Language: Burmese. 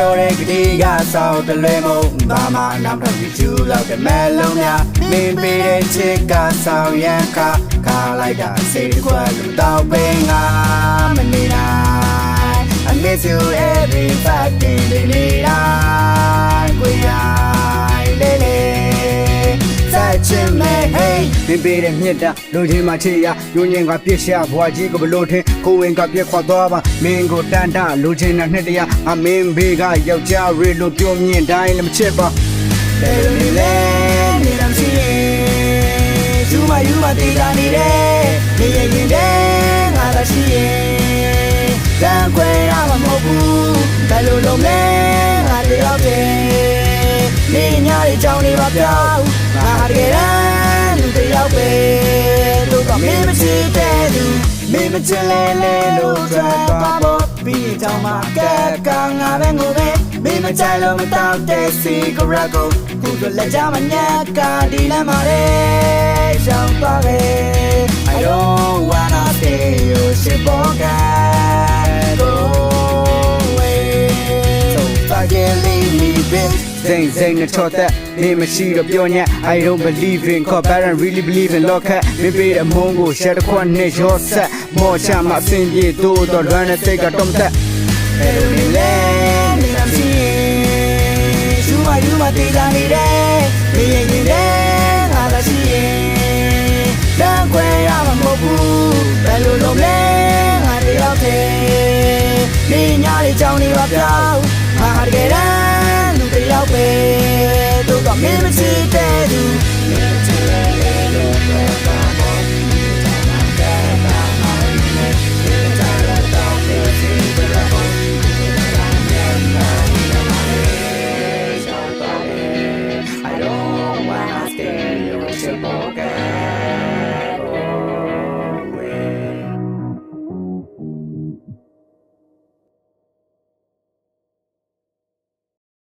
ပြောတဲ့ကလေးကစောက်တလွဲမုံဘာမှနောက်တော့ကျူလောက်တဲ့မဲလုံးများမင်းပေးတဲ့ချစ်ကဆောင်ရန်ခါလိုက်တာစိတ်ကွက်လို့တော့ပင်ငါမနေနိုင် I miss you every fucking day ကိုရလေလေsuch a man hey မင်းပေးတဲ့မြတ်တာလူချင်းမှချစ်ရညဉ့်ညင်ကပြစ်ရှာဘွားကြီးကဘလို့ထင်ကိုဝင်ကပြက်ခွာသွားပါမင်းကိုတန်တာလူချင်းနဲ့နှစ်တရားအမင်းဘေးကယောက်ျားရေလို့ပြောမြင်တိုင်းလည်းမချစ်ပါလေလေလေနေလမ်းစီယူမတေးတာနေတယ်နေရင်တဲ့ငါသာရှိရင်တန်ခွဲရမှာမဟုတ်ဘူးဘယ်လိုလုပ်လဲငါတယောက်တည်းနေညတွေကြောင်းနေပါပြောင်းငါတကယ်တမ်းလူတယောက်ပဲလို့ကမင်းမချစ်တဲ့သူမင်းမချစ်လဲလို့ထွက်သွားဖို့ပြီးကြောင်းမှာကဲကငါပဲငိုပဲမင်းမချစ်လို့မတောက်တဲ့စီဂရက်ကိုခုဆိုလက်ချမညက်ကဒီလမ်းမှာလေရှောင်းသွားခဲ့ I don't wanna stay you shit forget go away so fucking leave me bitch Zing the thought that me machine of pioneer I don't believe in cop I don't really believe in lock me be the mongo share the quan ne your set more chama sin ye do the run and take a tom that every land in I'm seeing you my day down there me in there I la see dan kwe ya ma mo bu belo lo le nga de yaw the ni nya de chaung ni ba pyaw ha ha de dan တယောက်ပဲတို့ကမင်းမချစ်တဲ့သူ